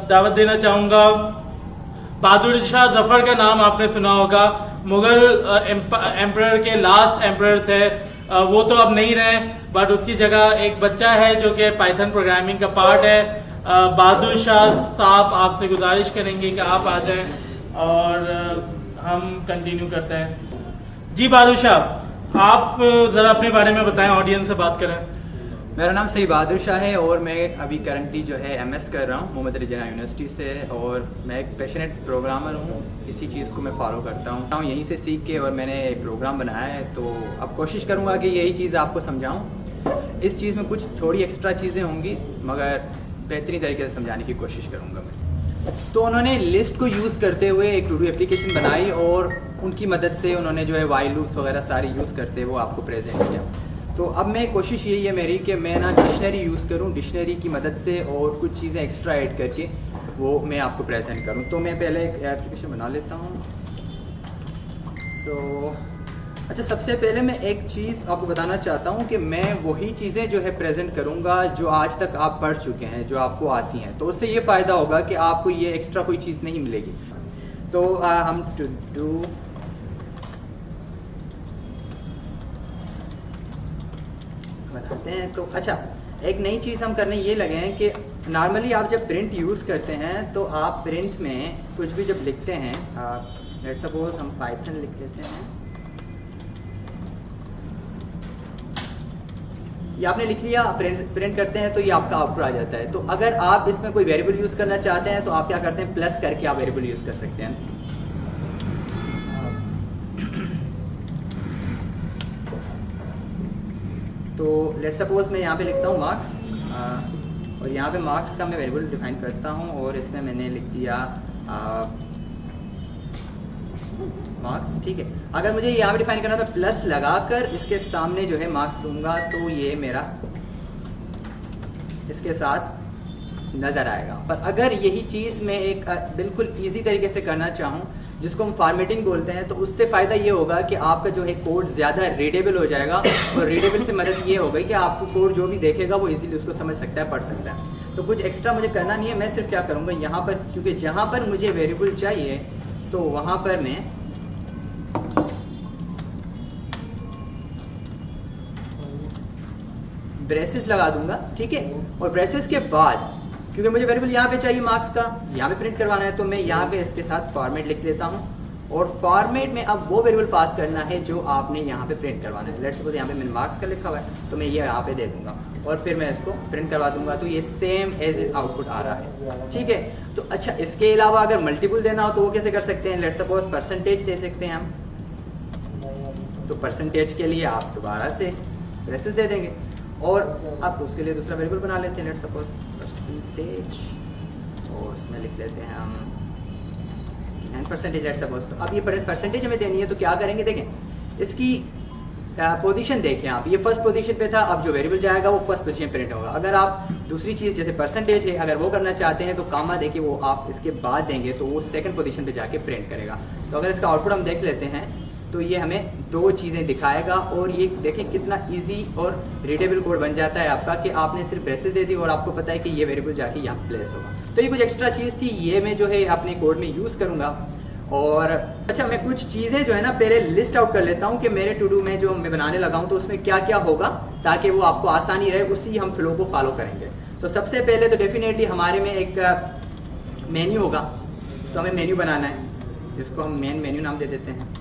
दावत देना चाहूंगा। बहादुर शाह जफर का नाम आपने सुना होगा, मुगल एम्परर के लास्ट एम्परर थे। वो तो अब नहीं रहे, बट उसकी जगह एक बच्चा है जो कि पाइथन प्रोग्रामिंग का पार्ट है। बहादुर शाह साहब आपसे गुजारिश करेंगे कि आप आ जाएं और हम कंटिन्यू करते हैं। जी बहादुर शाह, आप जरा अपने बारे में बताएं, ऑडियंस से बात करें। मेरा नाम सही बहादुर शाह है और मैं अभी करंटली जो है एमएस कर रहा हूँ मोहम्मद अली जिन्ना यूनिवर्सिटी से, और मैं एक पैशनेट प्रोग्रामर हूँ। इसी चीज़ को मैं फॉलो करता हूँ यहीं से सीख के, और मैंने एक प्रोग्राम बनाया है। तो अब कोशिश करूँगा कि यही चीज़ आपको समझाऊँ। इस चीज़ में कुछ थोड़ी एक्स्ट्रा चीज़ें होंगी, मगर बेहतरीन तरीके से समझाने की कोशिश करूँगा मैं। तो उन्होंने लिस्ट को यूज़ करते हुए एक टू डू एप्लीकेशन बनाई, और उनकी मदद से उन्होंने जो है वाइल लूप्स वगैरह सारी यूज़ करते हुए आपको प्रेजेंट किया। तो अब मैं कोशिश यही है मेरी कि मैं ना डिक्शनरी यूज़ करूं, डिक्शनरी की मदद से, और कुछ चीज़ें एक्स्ट्रा ऐड करके वो मैं आपको प्रेजेंट करूं। तो मैं पहले एक एप्लीकेशन बना लेता हूं। अच्छा, सबसे पहले मैं एक चीज़ आपको बताना चाहता हूं कि मैं वही चीज़ें जो है प्रेजेंट करूंगा जो आज तक आप पढ़ चुके हैं, जो आपको आती हैं। तो उससे ये फ़ायदा होगा कि आपको ये एक्स्ट्रा कोई चीज़ नहीं मिलेगी। तो हम टू डू बनाते हैं। तो अच्छा, एक नई चीज़ हम करने ये लगे हैं कि नॉर्मली आप जब प्रिंट यूज़ करते हैं तो आप प्रिंट में कुछ भी जब लिखते हैं, लेट्स सपोज हम पाइथन लिख लेते हैं, ये आपने लिख लिया, प्रिंट करते हैं तो ये आपका आउटपुट आ जाता है। तो अगर आप इसमें कोई वेरिएबल यूज़ करना चाहते हैं तो आप क्या करते हैं, प्लस करके आप वेरिएबल यूज़ कर सकते हैं। तो लेट्स सपोज मैं यहाँ पे लिखता हूँ मार्क्स, और यहाँ पे मार्क्स का मैं वेरिएबल डिफाइन करता हूँ, और इसमें मैंने लिख दिया मार्क्स। ठीक है, अगर मुझे यहाँ पे डिफाइन करना तो प्लस लगाकर इसके सामने जो है मार्क्स लूँगा, तो ये मेरा इसके साथ नज़र आएगा। पर अगर यही चीज़ मैं एक बिल्कुल ईजी तरीके से करना चाहूँ, जिसको हम फॉर्मेटिंग बोलते हैं, तो उससे फ़ायदा ये होगा कि आपका जो है कोड ज़्यादा रीडेबल हो जाएगा। और रीडेबल से मदद ये होगी कि आपको कोड जो भी देखेगा वो इजीली उसको समझ सकता है, पढ़ सकता है। तो कुछ एक्स्ट्रा मुझे करना नहीं है, मैं सिर्फ क्या करूँगा यहाँ पर, क्योंकि जहाँ पर मुझे वेरिएबल चाहिए तो वहाँ पर मैं ब्रेसेस लगा दूंगा। ठीक है, और ब्रेसेस के बाद क्योंकि मुझे वेरिएबल यहाँ पे चाहिए मार्क्स का, यहाँ पे प्रिंट करवाना है, तो मैं यहाँ पे इसके साथ फॉर्मेट लिख लेता हूँ। और फॉर्मेट में अब वो वेरिएबल पास करना है जो आपने यहाँ पे प्रिंट करवाना है। लेट्स सपोज यहाँ पे मैंने मार्क्स का लिखा हुआ है, तो मैं ये यहाँ पे दे दूंगा और फिर मैं इसको प्रिंट करवा दूंगा। तो ये सेम एज इट आउटपुट आ रहा है। ठीक है, तो अच्छा, इसके अलावा अगर मल्टीपल देना हो तो वो कैसे कर सकते हैं, लेट्स सपोज परसेंटेज दे सकते हैं हम। तो परसेंटेज के लिए आप दोबारा से ब्रेसेस दे देंगे, और अब उसके लिए दूसरा वेरिएबल बना लेते हैं, लेट्स सपोज परसेंटेज, और उसमें लिख लेते हैं हम 9% लेट्स सपोज। तो अब ये परसेंटेज हमें देनी है, तो क्या करेंगे, देखें इसकी पोजीशन देखें आप, ये फर्स्ट पोजीशन पे था, अब जो वेरिएबल जाएगा वो फर्स्ट पोजीशन प्रिंट होगा। अगर आप दूसरी चीज़ जैसे परसेंटेज है, अगर वो करना चाहते हैं तो कामा देखिए वो आप इसके बाद देंगे तो वो सेकंड पोजीशन पे जाके प्रिंट करेगा। तो अगर इसका आउटपुट हम देख लेते हैं तो ये हमें दो चीज़ें दिखाएगा, और ये देखें कितना इजी और रीडेबल कोड बन जाता है आपका, कि आपने सिर्फ ब्रेसेस दे दी और आपको पता है कि ये वेरिएबल जाके यहाँ प्लेस होगा। तो ये कुछ एक्स्ट्रा चीज़ थी, ये मैं जो है अपने कोड में यूज़ करूँगा। और अच्छा, मैं कुछ चीज़ें जो है ना पहले लिस्ट आउट कर लेता हूँ कि मेरे टू डू में जो मैं बनाने लगा हूँ तो उसमें क्या क्या होगा, ताकि वो आपको आसानी रहे, उसी हम फ्लो को फॉलो करेंगे। तो सबसे पहले तो डेफिनेटली हमारे में एक मेन्यू होगा, तो हमें मेन्यू बनाना है, जिसको हम मेन मेन्यू नाम दे देते हैं।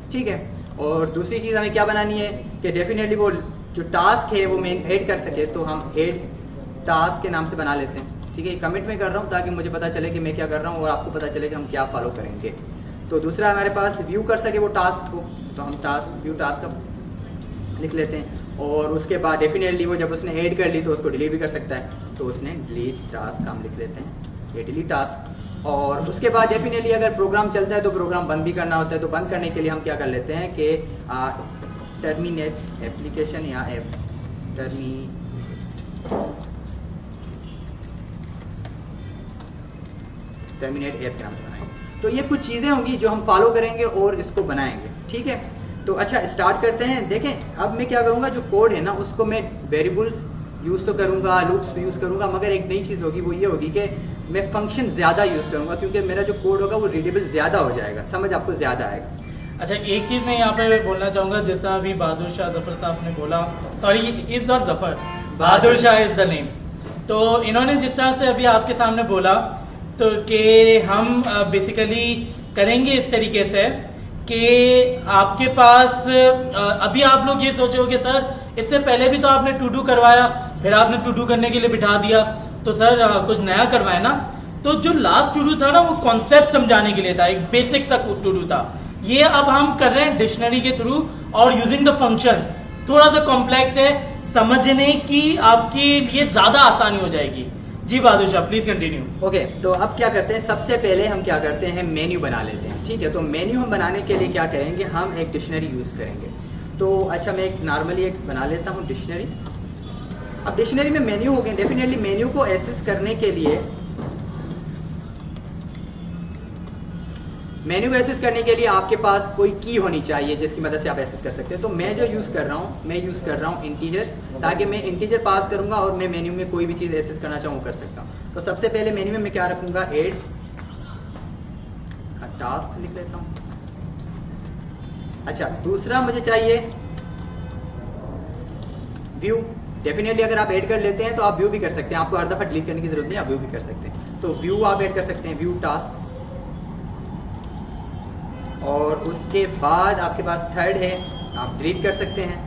ठीक है, और दूसरी चीज़ हमें क्या बनानी है कि डेफिनेटली वो जो टास्क है वो मेन ऐड कर सके, तो हम ऐड टास्क के नाम से बना लेते हैं। ठीक है, कमिट में कर रहा हूँ ताकि मुझे पता चले कि मैं क्या कर रहा हूँ और आपको पता चले कि हम क्या फॉलो करेंगे। तो दूसरा हमारे पास व्यू कर सके वो टास्क को, तो हम टास्क व्यू टास्क का लिख लेते हैं। और उसके बाद डेफिनेटली वो जब उसने ऐड कर ली तो उसको डिलीट भी कर सकता है, तो उसने डिलीट टास्क हम लिख लेते हैं, ये डिलीट टास्क। और उसके बाद डेफिनेटली अगर प्रोग्राम चलता है तो प्रोग्राम बंद भी करना होता है, तो बंद करने के लिए हम क्या कर लेते हैं कि टर्मिनेट एप्लीकेशन या ऐप टर्मिनेट ऐप के नाम से बनाएंगे। तो ये कुछ चीज़ें होंगी जो हम फॉलो करेंगे और इसको बनाएंगे। ठीक है, तो अच्छा स्टार्ट करते हैं। देखें अब मैं क्या करूंगा, जो कोड है ना उसको मैं वेरिएबल्स यूज तो करूंगा, लूप्स यूज करूंगा, मगर एक नई चीज होगी वो ये होगी कि मैं फंक्शन ज्यादा यूज करूंगा, क्योंकि मेरा जो कोड होगा वो रीडेबल ज्यादा हो जाएगा, समझ आपको ज्यादा आएगा। अच्छा, एक चीज मैं यहाँ पे बोलना चाहूंगा, जैसा अभी बहादुर शाह जफर साहब ने बोला, sorry is not Zafar, Bahadur Shah is the name. तो इन्होंने जिस तरह से अभी आपके सामने बोला तो कि हम बेसिकली करेंगे इस तरीके से कि आपके पास अभी आप लोग ये सोचे हो कि सर इससे पहले भी तो आपने टू डू करवाया, फिर आपने टू डू करने के लिए बिठा दिया, तो सर कुछ नया करवाए ना। तो जो लास्ट टू डू था ना वो कॉन्सेप्ट समझाने के लिए था, एक बेसिक सा टू डू था। ये अब हम कर रहे हैं डिक्शनरी के थ्रू और यूजिंग द फंक्शंस, थोड़ा सा कॉम्प्लेक्स है, समझने की आपके लिए ज्यादा आसानी हो जाएगी। जी Bahadur Shah please continue. Okay, तो अब क्या करते हैं, सबसे पहले हम क्या करते हैं, मेन्यू बना लेते हैं। ठीक है, तो मेन्यू हम बनाने के लिए क्या करेंगे, हम एक डिक्शनरी यूज करेंगे। तो अच्छा मैं एक नॉर्मली एक बना लेता हूँ डिक्शनरी। अब डिक्शनरी में मेन्यू हो गए, डेफिनेटली मेन्यू को एक्सेस करने के लिए मेन्यू को एक्सेस करने के लिए आपके पास कोई की होनी चाहिए जिसकी मदद से आप एक्सेस कर सकते हैं। तो मैं जो यूज कर रहा हूँ, मैं यूज कर रहा हूँ इंटीजर्स, ताकि मैं इंटीजर पास करूंगा और मैं मेन्यू में कोई भी चीज एक्सेस करना चाहूँ कर सकता हूँ। तो सबसे पहले मेन्यू में मैं क्या रखूंगा, एड टास्क लिख लेता हूँ। अच्छा दूसरा मुझे चाहिए व्यू। डेफिनेटली अगर आप ऐड कर लेते हैं तो आप व्यू भी कर सकते हैं, आपको हर दफा डिलीट करने की जरूरत नहीं, आप व्यू भी कर सकते हैं। तो व्यू आप ऐड कर सकते हैं, व्यू टास्क। और उसके बाद आपके पास थर्ड है, आप डिलीट कर सकते हैं।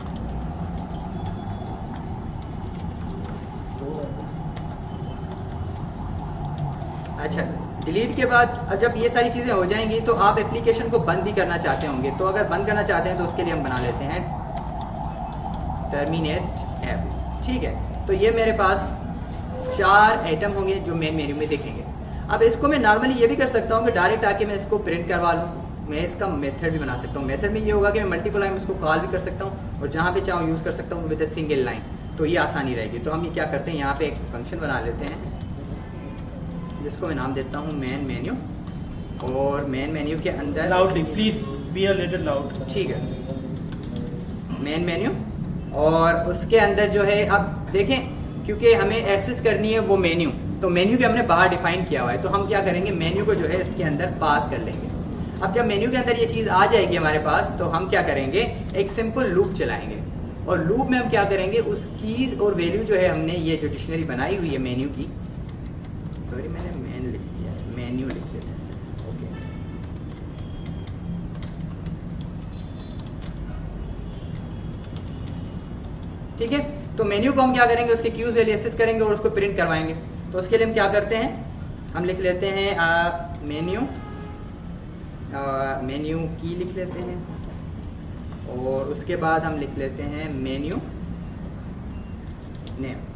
अच्छा डिलीट के बाद जब ये सारी चीजें हो जाएंगी तो आप एप्लीकेशन को बंद भी करना चाहते होंगे। तो अगर बंद करना चाहते हैं तो उसके लिए हम बना लेते हैं टर्मिनेट ऐप। ठीक है, तो ये मेरे पास 4 आइटम होंगे जो मेन मेन्यू में दिखेंगे। अब इसको मैं नॉर्मली ये भी कर सकता हूँ कि डायरेक्ट आके मैं इसको प्रिंट करवा लूँ। मैं इसका मेथड भी बना सकता हूँ। मेथड में ये होगा कि मैं मल्टीपल लाइन इसको कॉल भी कर सकता हूँ और जहाँ पे चाहूँ यूज कर सकता हूँ विद ए सिंगल लाइन, तो ये आसानी रहेगी। तो हम ये क्या करते हैं, यहाँ पे एक फंक्शन बना लेते हैं जिसको मैं नाम देता हूँ मेन मेन्यू। और मेन मेन्यू के अंदर loudly please be a little loud. ठीक है, मेन मेन्यू। और उसके अंदर जो है अब देखें, क्योंकि हमें एक्सेस करनी है वो मेन्यू, तो मेन्यू के हमने बाहर डिफाइन किया हुआ है। तो हम क्या करेंगे, मेन्यू को जो है इसके अंदर पास कर लेंगे। अब जब मेन्यू के अंदर ये चीज आ जाएगी हमारे पास, तो हम क्या करेंगे, एक सिंपल लूप चलाएंगे। और लूप में हम क्या करेंगे, उस कीज और वैल्यू जो है हमने ये जो डिक्शनरी बनाई हुई है मेन्यू की, सॉरी मैंने मेन लिख दिया है, मेन्यू लिख लेते हैं इसे। ओके, ठीक है, तो मेन्यू को हम क्या करेंगे, उसके कीज वैल्यू एक्सेस करेंगे और उसको प्रिंट करवाएंगे। तो उसके लिए हम क्या करते हैं, हम लिख लेते हैं मेन्यू मेन्यू की लिख लेते हैं और उसके बाद हम लिख लेते हैं मेन्यू नेम।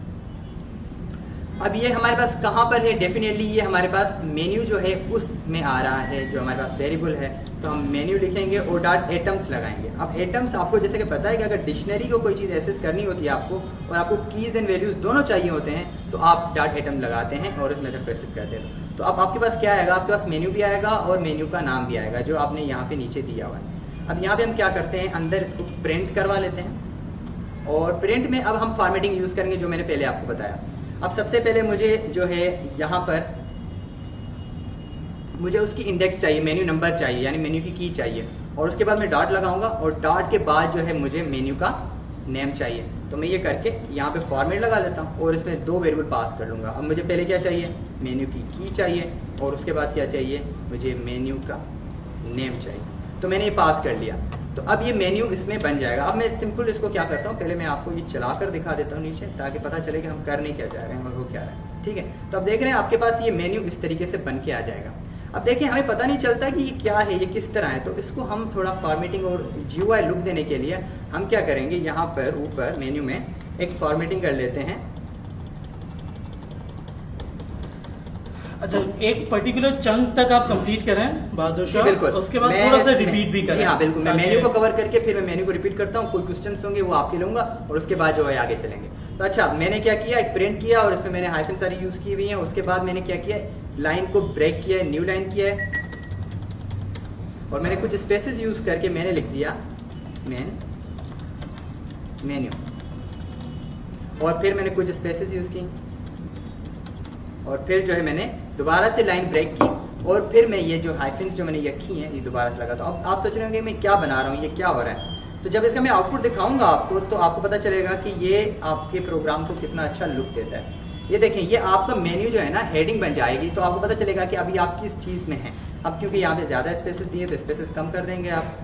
अब ये हमारे पास कहाँ पर है, डेफिनेटली ये हमारे पास मेन्यू जो है उसमें आ रहा है, जो हमारे पास वेरिएबल है। तो हम मेन्यू लिखेंगे और डॉट एटम्स लगाएंगे। अब एटम्स आपको जैसे कि पता है कि अगर डिक्शनरी को कोई चीज़ एक्सेस करनी होती है आपको, और आपको कीज एंड वैल्यूज दोनों चाहिए होते हैं, तो आप डॉट एटम लगाते हैं और उस मेथड को एक्सेस करते हैं। तो अब आपके पास क्या आएगा, आपके पास मेन्यू भी आएगा और मेन्यू का नाम भी आएगा जो आपने यहाँ पे नीचे दिया हुआ है। अब यहाँ पे हम क्या करते हैं, अंदर इसको प्रिंट करवा लेते हैं। और प्रिंट में अब हम फॉर्मेटिंग यूज करेंगे जो मैंने पहले आपको बताया। अब सबसे पहले मुझे जो है यहाँ पर मुझे उसकी इंडेक्स चाहिए, मेन्यू नंबर चाहिए, यानी मेन्यू की चाहिए। और उसके बाद मैं डॉट लगाऊंगा और डॉट के बाद जो है मुझे मेन्यू का नेम चाहिए। तो मैं ये करके यहाँ पे फॉर्मेट लगा लेता हूँ और इसमें 2 वेरिएबल पास कर लूंगा। अब मुझे पहले क्या चाहिए, मेन्यू की चाहिए और उसके बाद क्या चाहिए, मुझे मेन्यू का नेम चाहिए। तो मैंने ये पास कर लिया। तो अब ये मेन्यू इसमें बन जाएगा। अब मैं सिंपल इसको क्या करता हूँ, पहले मैं आपको ये चला कर दिखा देता हूँ नीचे, ताकि पता चले कि हम करने क्या जा रहे हैं और हो क्या रहा है। ठीक है, तो अब देख रहे हैं आपके पास ये मेन्यू इस तरीके से बन के आ जाएगा। अब देखिए हमें पता नहीं चलता कि ये क्या है, ये किस तरह है। तो इसको हम थोड़ा फॉर्मेटिंग और GUI लुक देने के लिए हम क्या करेंगे, यहाँ पर ऊपर मेन्यू में एक फॉर्मेटिंग कर लेते हैं। अच्छा, एक पर्टिकुलर चंक तक आप कंप्लीट करें बहादुर शाह, बिल्कुल, उसके बाद थोड़ा सा रिपीट भी करें। हाँ बिल्कुल, मैं मेन्यू को कवर करके फिर मैं मेन्यू को रिपीट करता हूँ। कोई क्वेश्चंस होंगे वो आपके लूंगा और उसके बाद जो है आगे चलेंगे। तो अच्छा, मैंने क्या किया, एक प्रिंट किया और इसमें मैंने हाइफन सारी यूज की हुई है। उसके बाद मैंने क्या किया, लाइन को ब्रेक किया है, न्यू लाइन किया है और मैंने कुछ स्पेसेस यूज करके मैंने लिख दिया मेन्यू, और फिर मैंने कुछ स्पेसेस यूज की, और फिर जो है मैंने दोबारा से लाइन ब्रेक की, और फिर मैं ये जो हाइफिन्स जो मैंने रखी हैं ये दोबारा से लगा। तो अब आप सोच रहे होंगे मैं क्या बना रहा हूँ, ये क्या हो रहा है। तो जब इसका मैं आउटपुट दिखाऊंगा आपको तो आपको पता चलेगा कि ये आपके प्रोग्राम को कितना अच्छा लुक देता है। ये देखें, ये आपका मेन्यू जो है ना हेडिंग बन जाएगी, तो आपको पता चलेगा कि अभी आप किस चीज में हैं। अब क्योंकि यहाँ पे ज्यादा स्पेसेस दिए तो स्पेसेस कम कर देंगे आप,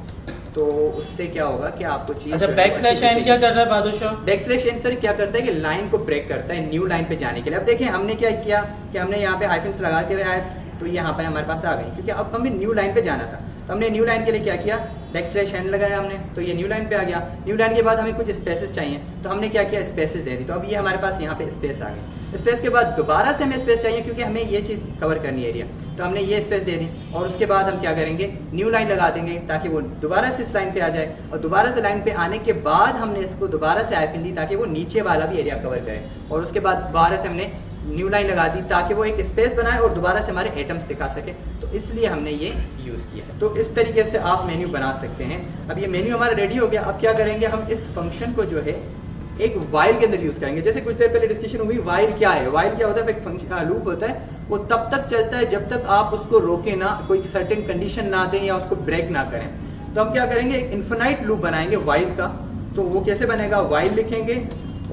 तो उससे क्या होगा कि आपको चीज अच्छा, बैकस्लैश एन क्या कर रहा है बादशाह? बैकस्लैश एन सर क्या करता है कि लाइन को ब्रेक करता है न्यू लाइन पे जाने के लिए। अब देखिए हमने क्या किया कि हमने यहाँ पे हाइफिन्स लगा के रहा है, तो यहाँ पे हमारे पास आ गई, क्योंकि अब हमें न्यू लाइन पे जाना था। तो हमने न्यू लाइन के लिए क्या किया, बैकस्लैश एन लगाया हमने, तो ये न्यू लाइन पे आ गया। न्यू लाइन के बाद हमें कुछ स्पेसेस चाहिए, तो हमने क्या किया, स्पेसेस दे दी। तो अब ये हमारे पास यहाँ पे स्पेस आ गई। स्पेस के बाद दोबारा से हमें स्पेस चाहिए, क्योंकि हमें ये चीज कवर करनी है एरिया, तो हमने ये स्पेस दे दी। और उसके बाद हम क्या करेंगे, न्यू लाइन लगा देंगे ताकि वो दोबारा से इस लाइन पे आ जाए, और दोबारा से लाइन पे आने के बाद हमने इसको दोबारा से हाइफिन दी ताकि वो नीचे वाला भी एरिया कवर करे, और उसके बाद दोबारा से हमने न्यू लाइन लगा दी ताकि वो एक स्पेस बनाए और दोबारा से हमारे एटम्स दिखा सके। तो इसलिए हमने ये यूज किया है। तो इस तरीके से आप मेन्यू बना सकते हैं। अब ये मेन्यू हमारा रेडी हो गया। अब क्या करेंगे, हम इस फंक्शन को जो है एक वाइल के अंदर यूज करेंगे। जैसे कुछ देर पहले डिस्कशन हुई, वाइल क्या है। वाइल क्या होता है, एक फंक्शन लूप होता है, वो तब तक चलता है जब तक आप उसको रोके ना, कोई सर्टेन कंडीशन ना दें या उसको ब्रेक ना करें। तो हम क्या करेंगे, एक इन्फिनाइट लूप बनाएंगे वाइल का। तो वो कैसे बनेगा, वाइल लिखेंगे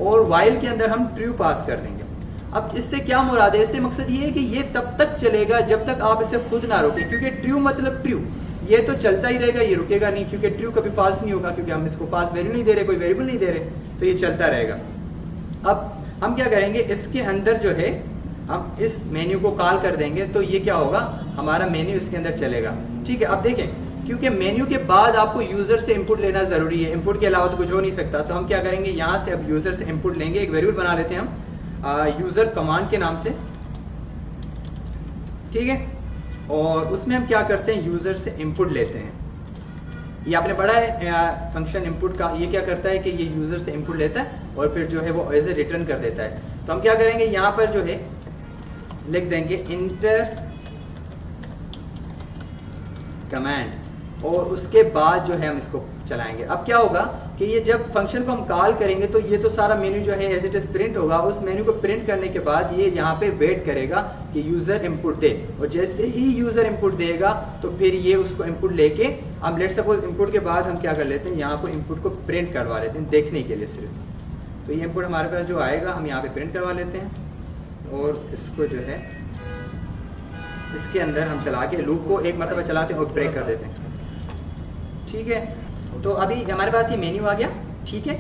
और वाइल के अंदर हम ट्रू पास कर देंगे। अब इससे क्या मुराद है, इससे मकसद ये है कि ये तब तक चलेगा जब तक आप इसे खुद ना रोकें, क्योंकि ट्रू मतलब ट्रू, ये तो चलता ही रहेगा, ये रुकेगा नहीं, क्योंकि ट्रू कभी फॉल्स नहीं होगा, क्योंकि हम इसको फॉल्स वैल्यू नहीं दे रहे, कोई वेरिएबल नहीं दे रहे, तो ये चलता रहेगा। अब हम क्या करेंगे, इसके अंदर जो है हम इस मेन्यू को कॉल कर देंगे, तो ये क्या होगा, हमारा मेन्यू इसके अंदर चलेगा। ठीक है, अब देखें, क्योंकि मेन्यू के बाद आपको यूजर से इनपुट लेना जरूरी है, इनपुट के अलावा तो कुछ हो नहीं सकता। तो हम क्या करेंगे, यहाँ से अब यूजर से इनपुट लेंगे, एक वेरिएबल बना लेते हैं हम यूजर कमांड के नाम से। ठीक है, और उसमें हम क्या करते हैं, यूजर से इनपुट लेते हैं। ये आपने पढ़ा है फंक्शन इनपुट का, ये क्या करता है कि ये यूजर से इनपुट लेता है और फिर जो है वो एज ए रिटर्न कर देता है। तो हम क्या करेंगे, यहां पर जो है लिख देंगे इंटर कमांड, और उसके बाद जो है हम इसको चलाएंगे। अब क्या होगा कि ये जब फंक्शन को हम कॉल करेंगे तो ये तो सारा मेन्यू जो है एज इट इज प्रिंट होगा। उस मेन्यू को प्रिंट करने के बाद ये यहाँ पे वेट करेगा कि यूजर इनपुट दे, और जैसे ही यूजर इनपुट देगा तो फिर ये उसको इनपुट लेके, अब लेट्स सपोज इनपुट के बाद हम क्या कर लेते हैं, यहाँ पे इनपुट को प्रिंट करवा लेते हैं देखने के लिए सिर्फ। तो ये इनपुट हमारे पास जो आएगा हम यहाँ पे प्रिंट करवा लेते हैं, और इसको जो है इसके अंदर हम चला के लूप को एक मरतबा चलाते हैं और ब्रेक कर देते हैं। ठीक है, तो अभी हमारे पास ये मेन्यू आ गया। ठीक है,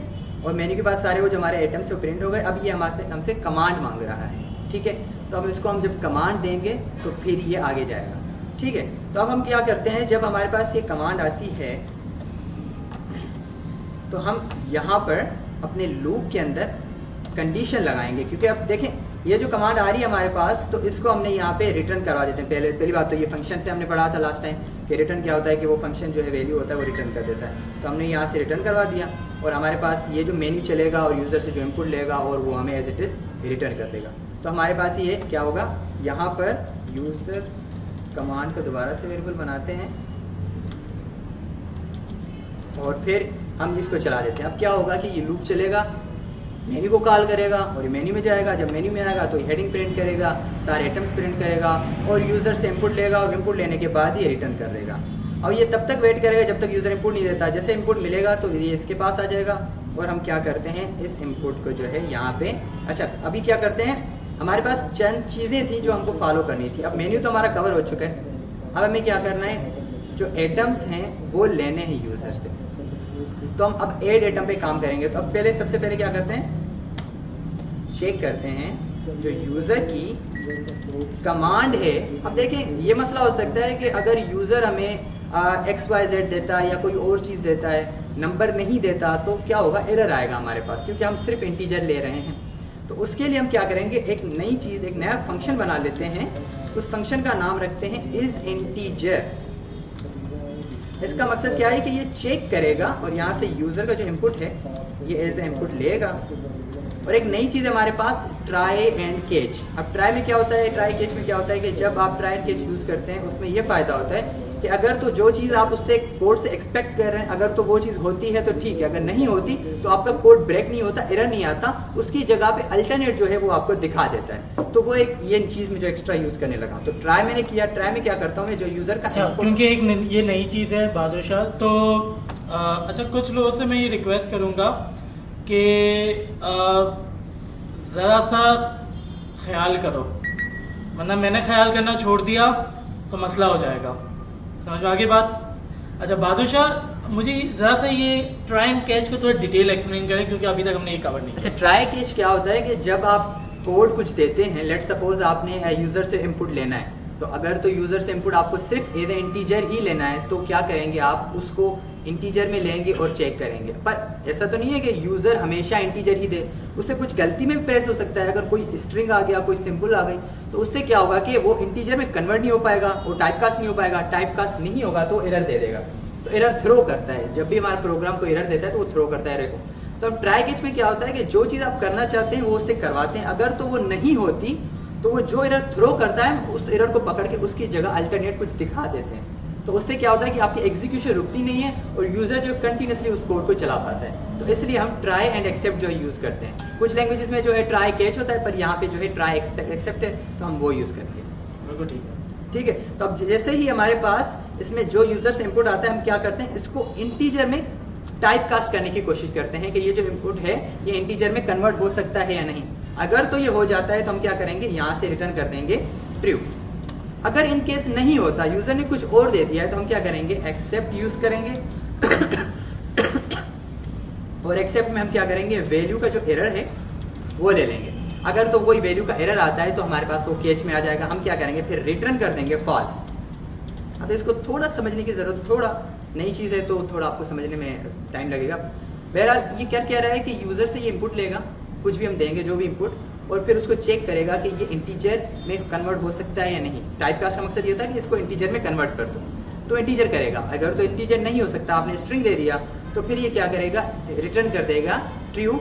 और मेन्यू के बाद सारे वो जो हमारे आइटम से प्रिंट हो गए। अब ये हमसे कमांड मांग रहा है। ठीक है, तो अब इसको हम जब कमांड देंगे तो फिर ये आगे जाएगा। ठीक है, तो अब हम क्या करते हैं, जब हमारे पास ये कमांड आती है तो हम यहाँ पर अपने लूप के अंदर कंडीशन लगाएंगे, क्योंकि अब देखें ये जो कमांड आ रही है हमारे पास, तो इसको हमने यहाँ पे रिटर्न करवा देते हैं। पहली बात तो ये फंक्शन से हमने पढ़ा था लास्ट टाइम कि रिटर्न क्या होता है, कि वो फंक्शन जो है वैल्यू होता है वो रिटर्न कर देता है। तो हमने यहाँ से रिटर्न करवा दिया, और हमारे पास ये जो मेन्यू चलेगा और यूजर से जो इनपुट लेगा और वो हमें एज इट इज रिटर्न कर देगा। तो हमारे पास ये क्या होगा, यहाँ पर यूजर कमांड को दोबारा से वेरिएबल बनाते हैं और फिर हम इसको चला देते हैं। अब क्या होगा कि ये लूप चलेगा, मेन्यू को कॉल करेगा और ये मेन्यू में जाएगा। जब मेन्यू में आएगा तो हेडिंग प्रिंट करेगा, सारे आइटम्स प्रिंट करेगा, और यूजर से इनपुट लेगा, और इनपुट लेने के बाद ये रिटर्न कर देगा। और ये तब तक वेट करेगा जब तक यूजर इनपुट नहीं देता। जैसे इनपुट मिलेगा तो ये इसके पास आ जाएगा, और हम क्या करते हैं, इस इनपुट को जो है यहाँ पे, अच्छा अभी क्या करते हैं, हमारे पास चंद चीजें थी जो हमको फॉलो करनी थी। अब मेन्यू तो हमारा कवर हो चुका है, अब हमें क्या करना है, जो एटम्स हैं वो लेने हैं यूजर से। तो हम अब एड एटम पे काम करेंगे। तो अब सबसे पहले क्या करते हैं, चेक करते हैं जो यूजर की कमांड है। अब देखें ये मसला हो सकता है कि अगर यूजर हमें XYZ देता है या कोई और चीज देता है, नंबर नहीं देता, तो क्या होगा, एरर आएगा हमारे पास, क्योंकि हम सिर्फ इंटीजर ले रहे हैं। तो उसके लिए हम क्या करेंगे, एक नई चीज, एक नया फंक्शन बना लेते हैं। उस फंक्शन का नाम रखते हैं इज इंटीजर। इसका मकसद क्या है कि ये चेक करेगा और यहाँ से यूजर का जो इनपुट है ये एज ए इनपुट लेगा और एक नई चीज है हमारे पास, ट्राई एंड कैच। अब ट्राई में क्या होता है, ट्राई कैच में क्या होता है कि जब आप ट्राई एंड कैच यूज करते हैं उसमें यह फायदा होता है कि अगर तो जो चीज आप उससे कोड से एक्सपेक्ट कर रहे हैं अगर तो वो चीज होती है तो ठीक है, अगर नहीं होती तो आपका कोड ब्रेक नहीं होता, एरर नहीं आता, उसकी जगह पे अल्टरनेट जो है वो आपको दिखा देता है। तो वो एक ये चीज में जो एक्स्ट्रा यूज करने लगा। तो ट्राई मैंने किया, ट्राई में क्या करता हूँ मैं, जो यूजर का क्योंकि एक ये नई चीज है बहादुर शाह, तो अच्छा कुछ लोगों से मैं ये रिक्वेस्ट करूंगा कि जरा सा ख्याल करो, वरना मैंने ख्याल करना छोड़ दिया तो मसला हो जाएगा। समझ में आ गई बात? अच्छा बहादुर शाह, मुझे जरा सा ये ट्राई एंड कैच को थोड़ा डिटेल एक्सप्लेन करें क्योंकि अभी तक हमने ये कवर नहीं किया। अच्छा, ट्राई कैच क्या होता है कि जब आप कोड कुछ देते हैं, लेट सपोज आपने यूजर से इनपुट लेना है, तो अगर तो यूजर से इनपुट आपको सिर्फ एज इंटीजर ही लेना है तो क्या करेंगे, आप उसको इंटीजर में लेंगे और चेक करेंगे। पर ऐसा तो नहीं है कि यूजर हमेशा इंटीजर ही दे, उससे कुछ गलती में भी प्रेस हो सकता है। अगर कोई स्ट्रिंग आ गया, कोई सिंबल आ गई, तो उससे क्या होगा कि वो इंटीजर में कन्वर्ट नहीं हो पाएगा, वो टाइपकास्ट नहीं हो पाएगा, टाइपकास्ट नहीं होगा तो एरर दे देगा। तो एरर थ्रो करता है, जब भी हमारा प्रोग्राम को एरर देता है तो वो थ्रो करता है एरर को। तो अब ट्राई कैच में क्या होता है कि जो चीज आप करना चाहते हैं वो उससे करवाते हैं, अगर तो वो नहीं होती तो वो जो एरर थ्रो करता है उस एरर को पकड़ के उसकी जगह अल्टरनेट कुछ दिखा देते हैं। तो उससे क्या होता है कि आपकी एग्जीक्यूशन रुकती नहीं है और यूजर जो कंटिन्यूअसली उस कोड को चला पाता है। तो इसलिए हम ट्राई एंड एक्सेप्ट जो है यूज करते हैं। कुछ लैंग्वेजेस में जो है ट्राई कैच होता है, पर यहाँ पे जो है ट्राई एक्सेप्ट है, तो हम वो यूज करेंगे। बिल्कुल ठीक है। ठीक है, तो अब जैसे ही हमारे पास इसमें जो यूजर से इनपुट आता है, हम क्या करते हैं, इसको इंटीजर में टाइप कास्ट करने की कोशिश करते हैं कि ये जो इनपुट है ये इंटीजर में कन्वर्ट हो सकता है या नहीं। अगर तो ये हो जाता है तो हम क्या करेंगे, यहाँ से रिटर्न कर देंगे ट्रू। अगर इन केस नहीं होता, यूजर ने कुछ और दे दिया है, तो हम क्या करेंगे, एक्सेप्ट यूज करेंगे और एक्सेप्ट में हम क्या करेंगे, वैल्यू का जो एरर है वो ले लेंगे। अगर तो कोई वैल्यू का एरर आता है तो हमारे पास वो कैच में आ जाएगा, हम क्या करेंगे, फिर रिटर्न कर देंगे फॉल्स। अब इसको थोड़ा समझने की जरूरत, थोड़ा नई चीज है तो थोड़ा आपको समझने में टाइम लगेगा। बहरहाल ये क्या कह रहा है कि यूजर से ये इनपुट लेगा, कुछ भी हम देंगे जो भी इनपुट, और फिर उसको चेक करेगा कि ये इंटीजर में कन्वर्ट हो सकता है या नहीं। टाइपकास्ट का मकसद ये होता है कि इसको इंटीजर में कन्वर्ट कर दो, तो इंटीजर करेगा। अगर तो इंटीजर नहीं हो सकता, आपने स्ट्रिंग दे दिया, तो फिर ये क्या करेगा, रिटर्न कर देगा ट्रू।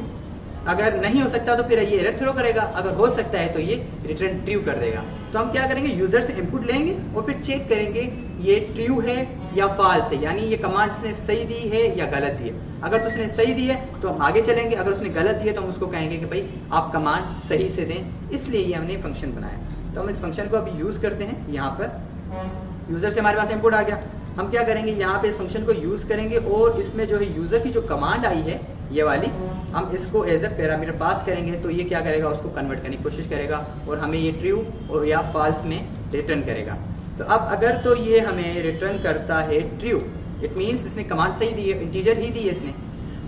अगर नहीं हो सकता तो फिर ये एरर थ्रो करेगा, अगर हो सकता है तो ये रिटर्न ट्रू कर देगा। तो हम क्या करेंगे, यूजर से इनपुट लेंगे और फिर चेक करेंगे ये ट्रू है या फॉल्स है, यानी ये कमांड उसने सही दी है या गलत दी है। अगर तो उसने सही दी है तो हम आगे चलेंगे, अगर उसने गलत दी है तो हम उसको कहेंगे कि भाई आप कमांड सही से दें। इसलिए ये हमने फंक्शन बनाया। तो हम इस फंक्शन को अभी यूज करते हैं। यहाँ पर यूजर से हमारे पास इनपुट आ गया, हम क्या करेंगे, यहाँ पे इस फंक्शन को यूज करेंगे और इसमें जो है यूजर की जो कमांड आई है ये वाली, हम इसको एज ए पैरामीटर पास करेंगे। तो ये क्या करेगा, उसको कन्वर्ट करने की कोशिश करेगा और हमें ये ट्रू और या फॉल्स में रिटर्न करेगा। तो अब अगर तो ये हमें रिटर्न करता है ट्रू, इट मीन्स इसने कमांड सही दी है, इंटीजर ही दी है इसने।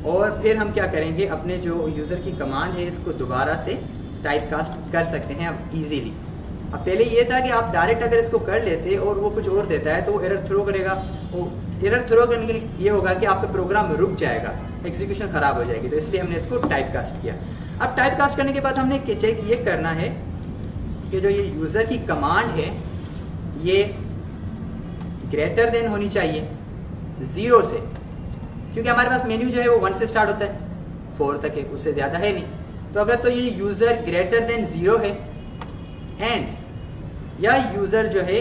और फिर हम क्या करेंगे, अपने जो यूजर की कमांड है इसको दोबारा से टाइप कास्ट कर सकते हैं अब इजीली। अब पहले ये था कि आप डायरेक्ट अगर इसको कर लेते और वो कुछ और देता है तो वो एरर थ्रो करेगा। वो एरर थ्रो करने के लिए ये होगा कि आपका प्रोग्राम रुक जाएगा, एग्जीक्यूशन खराब हो जाएगी। तो इसलिए हमने इसको टाइप कास्ट किया। अब टाइप कास्ट करने के बाद हमने चेक ये करना है कि जो ये यूजर की कमांड है ये ग्रेटर देन होनी चाहिए 0 से, क्योंकि हमारे पास मेन्यू जो है वो 1 से स्टार्ट होता है, 4 तक है, उससे ज्यादा है नहीं। तो अगर तो ये यूजर ग्रेटर देन 0 है एंड या यूजर जो है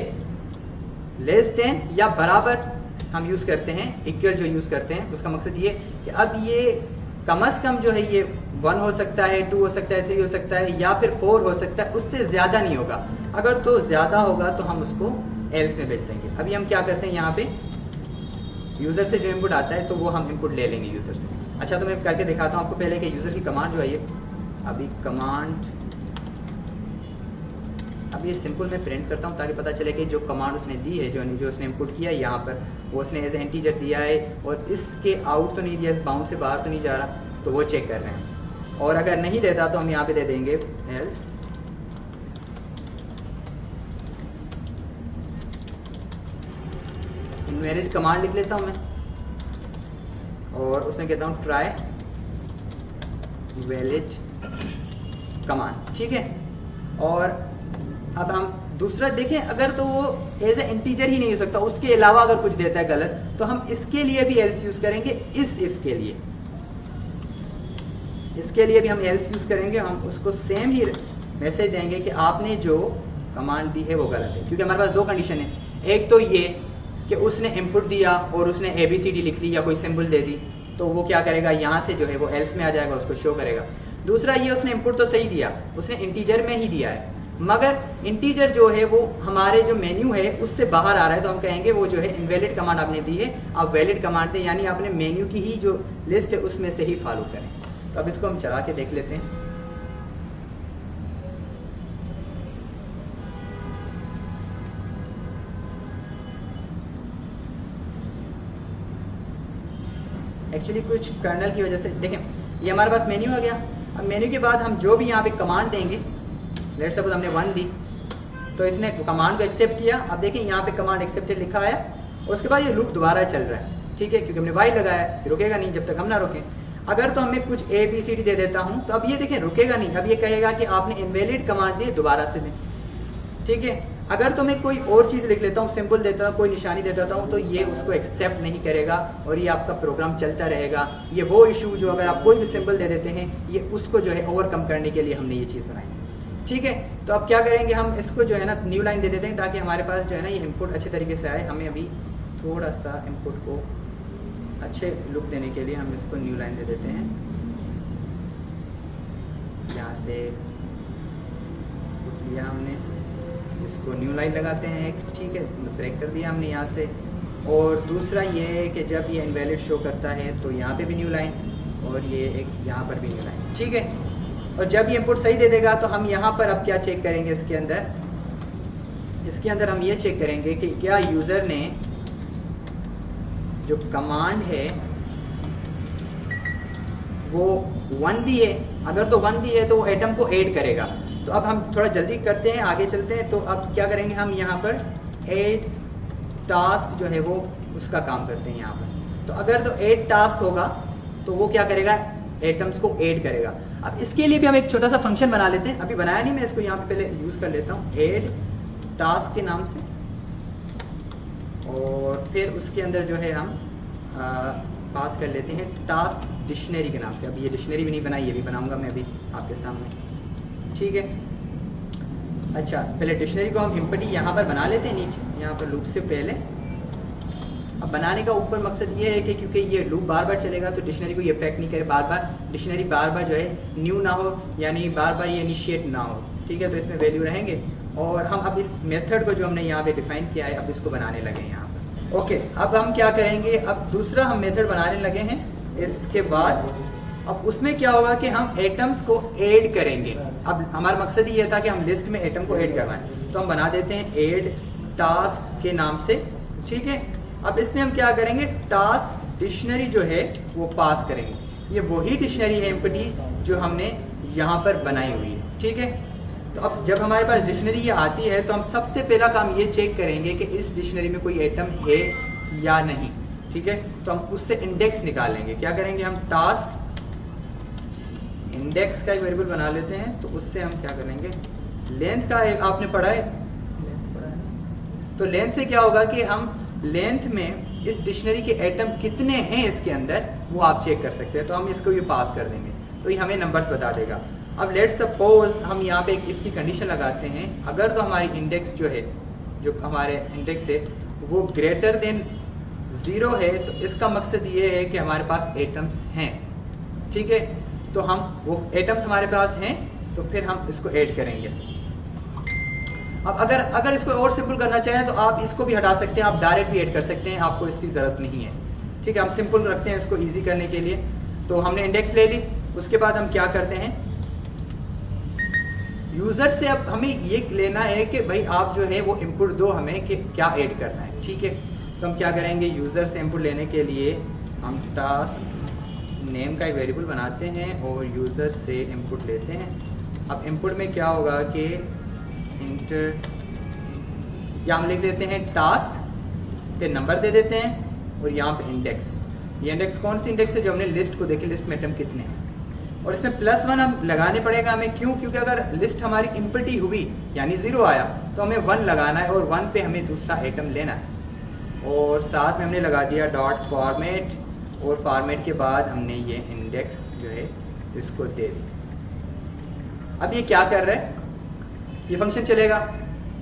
लेस देन या बराबर हम यूज करते हैं, इक्वल जो यूज करते हैं, उसका मकसद ये कि अब ये कम से कम जो है ये 1 हो सकता है, 2 हो सकता है, 3 हो सकता है या फिर 4 हो सकता है, उससे ज्यादा नहीं होगा। अगर तो ज्यादा होगा तो हम उसको एल्स में भेज देंगे। अभी हम क्या करते हैं, यहाँ पे यूजर से जो इनपुट आता है तो वो हम इनपुट ले लेंगे यूजर से। अच्छा, तो मैं करके दिखाता हूँ आपको पहले कि यूजर की कमांड जो है ये, अभी कमांड, अब ये सिंपल मैं प्रिंट करता हूँ ताकि पता चले कि जो कमांड उसने दी है, जो उसने इनपुट किया है यहाँ पर, वो उसने एज इंटीजर दिया है और इसके आउट तो नहीं दिया, इस बाउंड से बाहर तो नहीं जा रहा, तो वो चेक कर रहे हैं। और अगर नहीं देता तो हम यहाँ पे दे देंगे एल्स। इनवैलिड कमांड लिख लेता हूँ मैं और उसमें कहता हूँ ट्राई वैलिड कमांड, ठीक है। और अब हम दूसरा देखें, अगर तो वो एज ए इंटीजर ही नहीं हो सकता, उसके अलावा अगर कुछ देता है गलत, तो हम इसके लिए भी एल्स यूज करेंगे, इस इफ के लिए। इसके लिए भी हम एल्स यूज करेंगे, हम उसको सेम ही मैसेज देंगे कि आपने जो कमांड दी है वो गलत है, क्योंकि हमारे पास दो कंडीशन है, एक तो ये कि उसने इनपुट दिया और उसने ABCD लिख ली या कोई सिंबल दे दी, तो वो क्या करेगा, यहाँ से जो है वो एल्स में आ जाएगा, उसको शो करेगा। दूसरा ये उसने इनपुट तो सही दिया, उसने इंटीजर में ही दिया है, मगर इंटीजर जो है वो हमारे जो मेन्यू है उससे बाहर आ रहा है, तो हम कहेंगे वो जो है इनवैलिड कमांड आपने दी है, आप वैलिड कमांड दें, यानी आपने मेन्यू की ही जो लिस्ट है उसमें से ही फॉलो करें। तो अब इसको हम चला के देख लेते हैं। एक्चुअली कुछ कर्नल की वजह से देखें, ये हमारे पास मेन्यू आ गया। अब मेन्यू के बाद हम जो भी यहाँ पे कमांड देंगे, लेट्स सपोज हमने 1 दी, तो इसने कमांड को एक्सेप्ट किया। अब देखें यहाँ पे कमांड एक्सेप्टेड लिखा है, और उसके बाद ये लूप दोबारा चल रहा है, ठीक है, क्योंकि हमने वाइल लगाया है, रुकेगा नहीं जब तक हम ना रोकें। अगर तो हमें कुछ ABCD दे देता हूँ, तो अब ये देखें रुकेगा नहीं, अब ये कहेगा कि आपने इनवैलिड कमांड दी, दोबारा से दें, ठीक है। अगर तो मैं कोई और चीज लिख लेता हूँ, सिंबल देता हूँ, कोई निशानी दे देता हूँ, तो ये उसको एक्सेप्ट नहीं करेगा और ये आपका प्रोग्राम चलता रहेगा। ये वो इशू जो अगर आप कोई भी सिंबल दे देते हैं, ये उसको जो है ओवरकम करने के लिए हमने ये चीज बनाई, ठीक है। तो अब क्या करेंगे, हम इसको जो है ना न्यू लाइन दे देते हैं, ताकि हमारे पास जो है ना ये इनपुट अच्छे तरीके से आए। हमें अभी थोड़ा सा इनपुट को अच्छे लुक देने के लिए हम इसको न्यू लाइन दे देते हैं। यहाँ से लिया हमने, इसको न्यू लाइन लगाते हैं एक, ठीक है, ब्रेक कर दिया हमने यहाँ से। और दूसरा ये है कि जब ये इनवैलिड शो करता है तो यहाँ पे भी न्यू लाइन, और ये एक यहाँ पर भी न्यू लाइन, ठीक है। और जब ये इनपुट सही दे देगा तो हम यहाँ पर अब क्या चेक करेंगे, इसके अंदर हम ये चेक करेंगे कि क्या यूजर ने जो कमांड है वो 1 दी है। अगर तो 1 दी है तो वो एटम को ऐड करेगा। तो अब हम थोड़ा जल्दी करते हैं, आगे चलते हैं। तो अब क्या करेंगे, हम यहाँ पर ऐड टास्क जो है वो उसका काम करते हैं यहाँ पर। तो अगर तो ऐड टास्क होगा तो वो क्या करेगा, एटम्स को ऐड करेगा। अब इसके लिए भी हम एक छोटा सा फंक्शन बना लेते हैं, अभी बनाया नहीं, मैं इसको यहाँ पे पहले यूज कर लेता हूँ ऐड टास्क के नाम से। और फिर उसके अंदर जो है हम पास कर लेते हैं टास्क डिक्शनरी के नाम से। अब ये डिक्शनरी भी नहीं बनाई, ये भी बनाऊंगा मैं अभी आपके सामने, ठीक है। अच्छा, पहले डिक्शनरी को हम इम्पटी यहाँ पर बना लेते हैं नीचे, यहाँ पर लूप से पहले। अब बनाने का ऊपर मकसद ये है कि क्योंकि ये लूप बार बार चलेगा तो डिक्शनरी को ये इफेक्ट नहीं करे, बार बार डिक्शनरी बार बार जो है न्यू ना हो, यानी बार बार ये इनिशिएट ना हो, ठीक है। तो इसमें वैल्यू रहेंगे। और हम अब इस मेथड को जो हमने यहाँ पे डिफाइन किया है, अब इसको बनाने लगे हैं यहाँ पर। ओके, अब हम क्या करेंगे, अब दूसरा हम मेथड बनाने लगे हैं। इसके बाद अब उसमें क्या होगा कि हम एटम्स को ऐड करेंगे। अब हमारा मकसद ये था कि हम लिस्ट में एटम को ऐड करवाएं, तो हम बना देते हैं ऐड टास्क के नाम से, ठीक है। अब इसमें हम क्या करेंगे, टास्क डिक्शनरी जो है वो पास करेंगे। ये वही डिक्शनरी है एम्पटी जो हमने यहाँ पर बनाई हुई है, ठीक है। तो अब जब हमारे पास डिक्शनरी ये आती है तो हम सबसे पहला काम ये चेक करेंगे कि इस डिक्शनरी में कोई एटम है या नहीं, ठीक है। तो हम उससे इंडेक्स निकालेंगे। क्या करेंगे, हम टास्क इंडेक्स का एक वेरिएबल बना लेते हैं। तो उससे हम क्या करेंगे, लेंथ का एक आपने पढ़ा है, तो लेंथ से क्या होगा कि हम लेंथ में इस डिक्शनरी के एटम कितने हैं इसके अंदर वो आप चेक कर सकते हैं। तो हम इसको ये पास कर देंगे तो ये हमें नंबर्स बता देगा। अब लेट्स सपोज हम यहाँ पे एक इफ की कंडीशन लगाते हैं, अगर तो हमारी इंडेक्स जो है, जो हमारे इंडेक्स है वो ग्रेटर देन 0 है, तो इसका मकसद ये है कि हमारे पास एटम्स हैं, ठीक है। तो हम वो एटम्स हमारे पास हैं तो फिर हम इसको ऐड करेंगे। अब अगर इसको और सिंपल करना चाहें तो आप इसको भी हटा सकते हैं, आप डायरेक्ट भी ऐड कर सकते हैं, आपको इसकी जरूरत नहीं है, ठीक है। हम सिंपल रखते हैं इसको इजी करने के लिए। तो हमने इंडेक्स ले ली, उसके बाद हम क्या करते हैं, यूजर से अब हमें ये लेना है कि भाई आप जो है वो इनपुट दो हमें कि क्या ऐड करना है, ठीक है। तो हम क्या करेंगे, यूजर से इनपुट लेने के लिए हम टास्क नेम का एक वेरिएबल बनाते हैं और यूजर से इनपुट लेते हैं। अब इनपुट में क्या होगा कि इंटर, या हम लिख देते हैं टास्क, फिर नंबर दे देते हैं और यहाँ पे इंडेक्स। ये इंडेक्स कौन सी इंडेक्स है, जो हमने लिस्ट को देखी, लिस्ट में एटम कितने हैं। और इसमें +1 हम लगाने पड़ेगा हमें, क्यों, क्योंकि अगर लिस्ट हमारी इम्पटी हुई यानी 0 आया तो हमें 1 लगाना है और 1 पे हमें दूसरा आइटम लेना है। और साथ में हमने लगा दिया डॉट फॉर्मेट, और फॉर्मेट के बाद हमने ये इंडेक्स जो है इसको दे दें। अब ये क्या कर रहा है, ये फंक्शन चलेगा,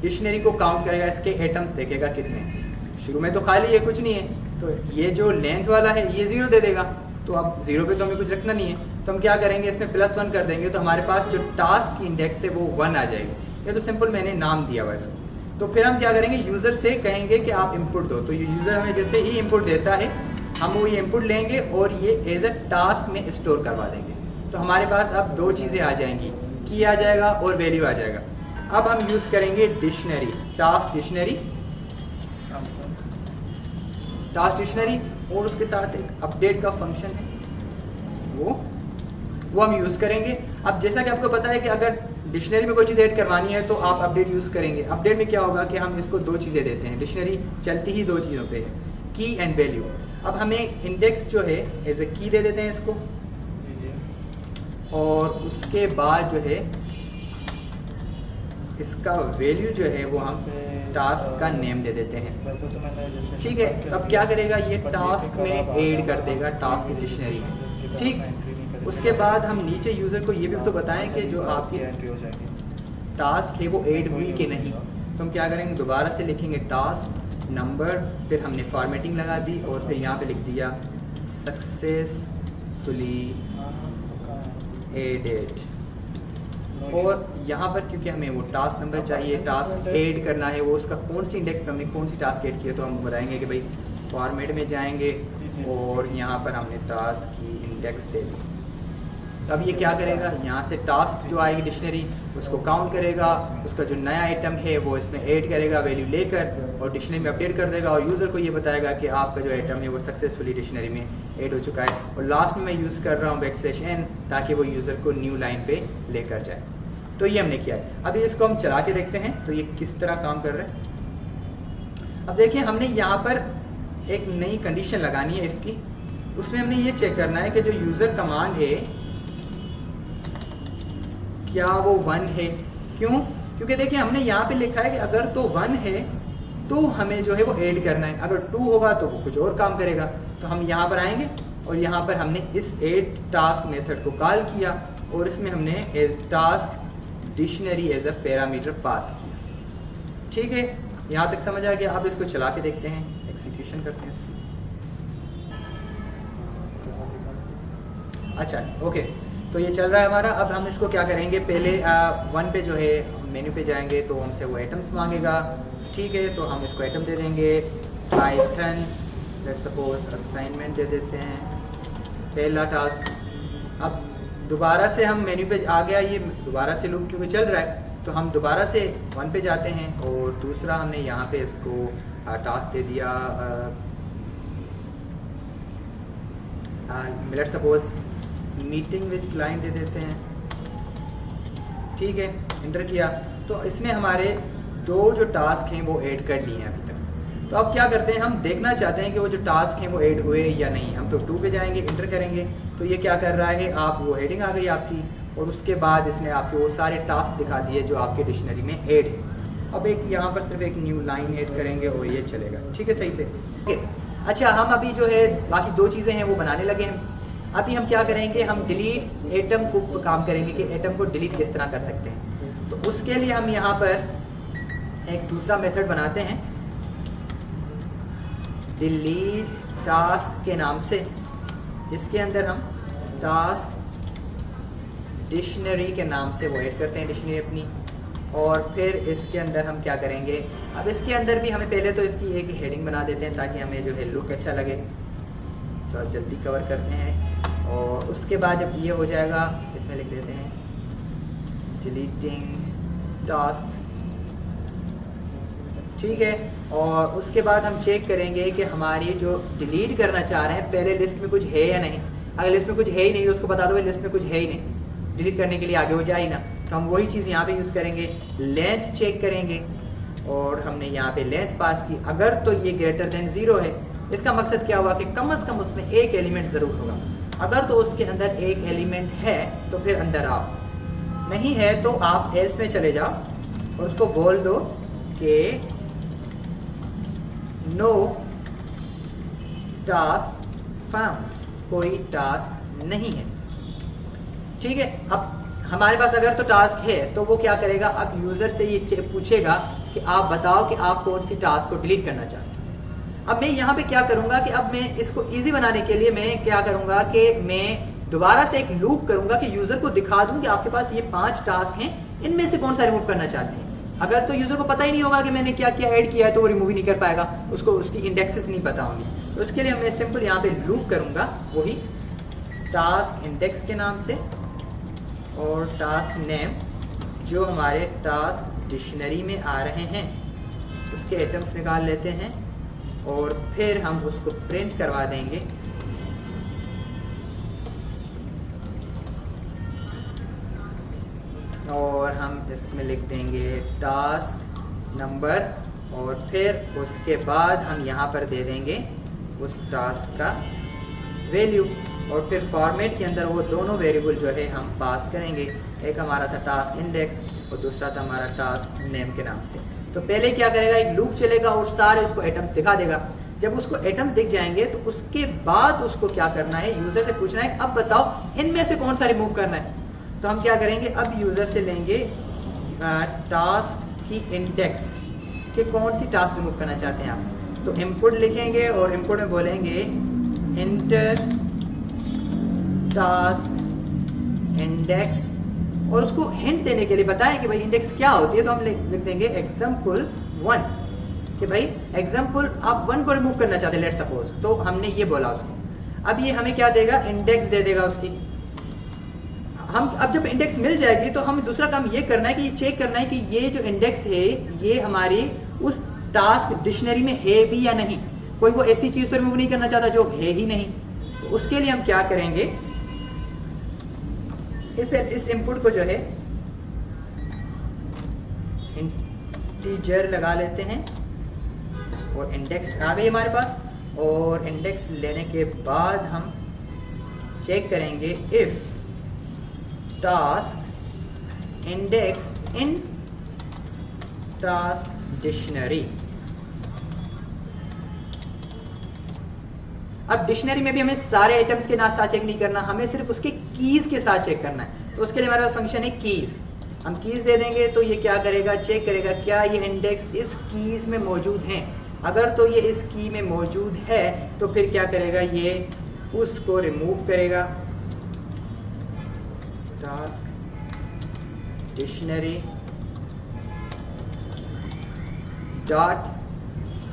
डिक्शनरी को काउंट करेगा, इसके एटम्स देखेगा कितने, शुरू में तो खाली है, कुछ नहीं है, तो ये जो लेंथ वाला है ये 0 दे देगा, तो अब 0 पे तो हमें कुछ रखना नहीं है, तो हम क्या करेंगे, इसमें +1 कर देंगे, तो हमारे पास जो टास्क की इंडेक्स है वो 1 आ जाएगी। ये तो सिंपल मैंने नाम दिया हुआ इसको। तो फिर हम क्या करेंगे, यूजर से कहेंगे कि आप इनपुट दो, तो यूजर हमें जैसे ही इनपुट देता है हम वो ये इनपुट लेंगे और ये एज अ टास्क में स्टोर करवा देंगे। तो हमारे पास अब 2 चीजें आ जाएंगी, की आ जाएगा और वैल्यू आ जाएगा। अब हम यूज करेंगे डिक्शनरी, टास्क डिक्शनरी, और उसके साथ एक अपडेट का फंक्शन है वो हम यूज करेंगे। अब जैसा कि आपको पता है कि अगर डिक्शनरी में कोई चीज ऐड करवानी है तो आप अपडेट यूज करेंगे। अपडेट में क्या होगा कि हम इसको 2 चीजें देते हैं, डिक्शनरी चलती ही 2 चीजों पे है, की एंड वैल्यू। अब हमें इंडेक्स जो है एज ए की दे देते हैं इसको, और उसके बाद जो है इसका वैल्यू जो है वो हम टास्क का नेम दे देते हैं। ठीक है, अब क्या करेगा, ये टास्क में ऐड कर देगा, टास्क डिक्शनरी में। ठीक, उसके बाद हम नीचे यूजर को ये भी तो बताएं कि जो आपकी टास्क है वो ऐड हुई कि नहीं। तो हम क्या करेंगे, दोबारा से लिखेंगे टास्क नंबर, फिर हमने फॉर्मेटिंग लगा दी और फिर यहाँ पे लिख दिया सक्सेसफुली एडेड। और यहाँ पर क्योंकि हमें वो टास्क नंबर चाहिए, टास्क ऐड करना है, वो उसका कौन सी इंडेक्स पर हमने कौन सी टास्क ऐड की है, तो हम बताएंगे कि भाई फॉर्मेट में जाएंगे और यहाँ पर हमने टास्क की इंडेक्स दे दी। अब ये क्या करेगा, यहाँ से टास्क जो आएगी डिक्शनरी उसको काउंट करेगा, उसका जो नया आइटम है वो इसमें ऐड करेगा वैल्यू लेकर, और डिक्शनरी में अपडेट कर देगा, और यूजर को ये बताएगा कि आपका जो आइटम है वो सक्सेसफुली डिक्शनरी में ऐड हो चुका है। और लास्ट में मैं यूज कर रहा हूँ \n ताकि वो यूजर को न्यू लाइन पे लेकर जाए। तो ये हमने किया है। अभी इसको हम चला के देखते हैं तो ये किस तरह काम कर रहा है। अब देखिए, हमने यहाँ पर एक नई कंडीशन लगानी है इसकी, उसमें हमने ये चेक करना है कि जो यूजर कमांड है क्या वो 1 है। क्यों? क्योंकि देखिए हमने यहाँ पे लिखा है कि अगर तो 1 है तो हमें जो है वो ऐड करना है, अगर 2 होगा तो वो कुछ और काम करेगा। तो हम यहाँ पर आएंगे और यहाँ पर हमने इस ऐड टास्क मेथड को कॉल किया और इसमें हमने as task dictionary as a parameter pass किया। ठीक है, यहाँ तक समझ आ गया। अब इसको चला के देखते हैं, एग्जीक्यूशन करते हैं इसकी। अच्छा, ओके, तो ये चल रहा है हमारा। अब हम इसको क्या करेंगे, पहले 1 पे जो है मेन्यू पे जाएंगे तो हमसे वो आइटम्स मांगेगा। ठीक है, तो हम इसको आइटम दे देंगे, पाइथन लेट्स सपोज असाइनमेंट दे देते हैं, पहला टास्क। अब दोबारा से हम मेन्यू पे आ गया, ये दोबारा से लूप क्योंकि चल रहा है, तो हम दोबारा से 1 पे जाते हैं और दूसरा हमने यहाँ पे इसको टास्क दे दिया, let's suppose meeting with client दे देते हैं। ठीक है, इंटर किया तो इसने हमारे 2 जो टास्क हैं वो ऐड कर लिए हैं अभी तक। तो अब क्या करते हैं, हम देखना चाहते हैं कि वो जो टास्क हैं वो ऐड हुए या नहीं। हम तो 2 पे जाएंगे, इंटर करेंगे, तो ये क्या कर रहा है, आप वो हेडिंग आ गई आपकी, और उसके बाद इसने आपके वो सारे टास्क दिखा दिए जो आपके डिक्शनरी में ऐड है। अब एक यहाँ पर सिर्फ एक न्यू लाइन ऐड करेंगे और ये चलेगा। ठीक है, सही से। अच्छा, हम अभी जो है बाकी 2 चीजें हैं वो बनाने लगे हैं। अभी हम क्या करेंगे, हम डिलीट एटम को काम करेंगे कि एटम को डिलीट किस तरह कर सकते हैं। तो उसके लिए हम यहाँ पर एक दूसरा मेथड बनाते हैं, डिलीट टास्क के नाम से, जिसके अंदर हम टास्क डिक्शनरी के नाम से वो ऐड करते हैं डिक्शनरी अपनी। और फिर इसके अंदर हम क्या करेंगे, अब इसके अंदर भी हमें पहले तो इसकी एक हेडिंग बना देते हैं ताकि हमें जो है लुक अच्छा लगे। तो जल्दी कवर करते हैं, और उसके बाद जब ये हो जाएगा इसमें लिख देते हैं डिलीटिंग टास्क। ठीक है, और उसके बाद हम चेक करेंगे कि हमारी जो डिलीट करना चाह रहे हैं पहले लिस्ट में कुछ है या नहीं। अगर लिस्ट में कुछ है ही नहीं तो उसको बता दो लिस्ट में कुछ है ही नहीं, डिलीट करने के लिए आगे हो जाए ही ना। तो हम वही चीज़ यहाँ पे यूज़ करेंगे, लेंथ चेक करेंगे, और हमने यहाँ पे लेंथ पास की। अगर तो ये ग्रेटर देन 0 है, इसका मकसद क्या हुआ कि कम से कम उसमें एक एलिमेंट जरूर होगा। अगर तो उसके अंदर एक एलिमेंट है तो फिर अंदर आओ, नहीं है तो आप एल्स में चले जाओ और उसको बोल दो कि नो टास्क फाउंड, कोई टास्क नहीं है। ठीक है। अब हमारे पास अगर तो टास्क है तो वो क्या करेगा, अब यूजर से ये पूछेगा कि आप बताओ कि आप कौन सी टास्क को डिलीट करना चाहते हैं। अब मैं यहाँ पे क्या करूंगा कि अब मैं इसको इजी बनाने के लिए मैं क्या करूंगा कि मैं दोबारा से एक लूप करूंगा कि यूजर को दिखा दूं कि आपके पास ये 5 टास्क हैं, इनमें से कौन सा रिमूव करना चाहते हैं। अगर तो यूजर को पता ही नहीं होगा कि मैंने क्या क्या ऐड किया है तो वो रिमूव ही नहीं कर पाएगा, उसको उसकी इंडेक्सेस नहीं पता होंगी। तो उसके लिए मैं सिंपल यहाँ पे लूप करूंगा वही टास्क इंडेक्स के नाम से और टास्क नेम जो हमारे टास्क डिक्शनरी में आ रहे हैं उसके आइटम्स निकाल लेते हैं और फिर हम उसको प्रिंट करवा देंगे। और हम इसमें लिख देंगे टास्क नंबर और फिर उसके बाद हम यहाँ पर दे देंगे उस टास्क का वैल्यू और फिर फॉर्मेट के अंदर वो दोनों वेरिएबल जो है हम पास करेंगे। एक हमारा था टास्क इंडेक्स और दूसरा था हमारा टास्क नेम के नाम से। तो पहले क्या करेगा, एक लूप चलेगा और सारे उसको आइटम्स दिखा देगा। जब उसको आइटम्स दिख जाएंगे तो उसके बाद उसको क्या करना है, यूजर से पूछना है अब बताओ इनमें से कौन सा रिमूव करना है। तो हम क्या करेंगे, अब यूजर से लेंगे टास्क की इंडेक्स कि कौन सी टास्क रिमूव करना चाहते हैं आप। तो इनपुट लिखेंगे और इनपुट में बोलेंगे इंटर टास्क इंडेक्स और उसको हिंट देने के लिए बताएं कि भाई इंडेक्स क्या होती है। तो हम लिख देंगे एग्जाम्पल 1 कि भाई एग्जाम्पल आप 1 को रिमूव करना चाहते हैं लेट सपोज। तो हमने ये बोला उसको। अब ये हमें क्या देगा, इंडेक्स दे देगा उसकी। हम अब जब इंडेक्स मिल जाएगी तो हम दूसरा काम ये करना है कि ये चेक करना है कि ये जो इंडेक्स है ये हमारी उस टास्क डिक्शनरी में है भी या नहीं। कोई वो ऐसी चीज तो रिमूव नहीं करना चाहता जो है ही नहीं। तो उसके लिए हम क्या करेंगे, इस इनपुट को जो है इंटीजर लगा लेते हैं और इंडेक्स आ गई हमारे पास। और इंडेक्स लेने के बाद हम चेक करेंगे if task index in task dictionary. अब डिक्शनरी में भी हमें सारे आइटम्स के साथ चेक नहीं करना, हमें सिर्फ उसके कीज के साथ चेक करना है। तो उसके लिए हमारे पास फंक्शन है कीज। हम कीज दे देंगे तो ये क्या करेगा, चेक करेगा क्या ये इंडेक्स इस कीज में मौजूद हैं। अगर तो ये इस की में मौजूद है तो फिर क्या करेगा, ये उसको रिमूव करेगा। टास्क डिक्शनरी डॉट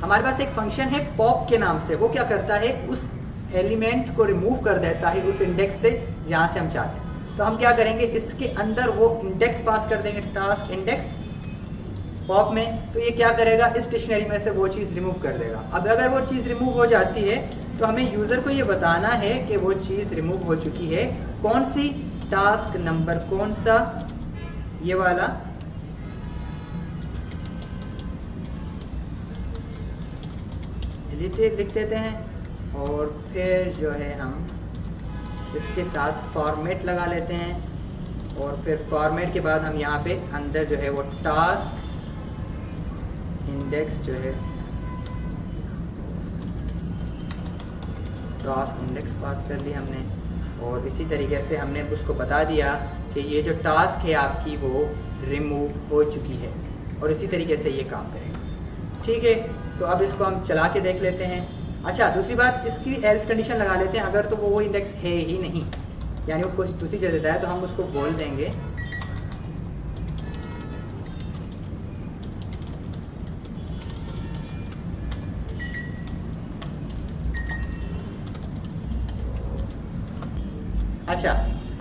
हमारे पास एक फंक्शन है पॉप के नाम से। वो क्या करता है, उस एलिमेंट को रिमूव कर देता है उस इंडेक्स से जहां से हम चाहते हैं। तो हम क्या करेंगे, इसके अंदर वो इंडेक्स पास कर देंगे टास्क इंडेक्स पॉप में। तो ये क्या करेगा, इस डिक्शनरी में से वो चीज रिमूव कर देगा। अब अगर वो चीज रिमूव हो जाती है तो हमें यूजर को ये बताना है कि वो चीज रिमूव हो चुकी है। कौन सी, टास्क नंबर कौन सा, ये वाला डिलीटेड लिख देते हैं और फिर जो है हम इसके साथ फॉर्मेट लगा लेते हैं और फिर फॉर्मेट के बाद हम यहाँ पे अंदर जो है वो टास्क इंडेक्स जो है टास्क इंडेक्स पास कर लिया हमने। और इसी तरीके से हमने उसको बता दिया कि ये जो टास्क है आपकी वो रिमूव हो चुकी है और इसी तरीके से ये काम करेगा। ठीक है, तो अब इसको हम चला के देख लेते हैं। अच्छा, दूसरी बात, इसकी एल्स कंडीशन लगा लेते हैं। अगर तो वो इंडेक्स है ही नहीं, यानी वो कुछ दूसरी चीज देता है, तो हम उसको बोल देंगे अच्छा।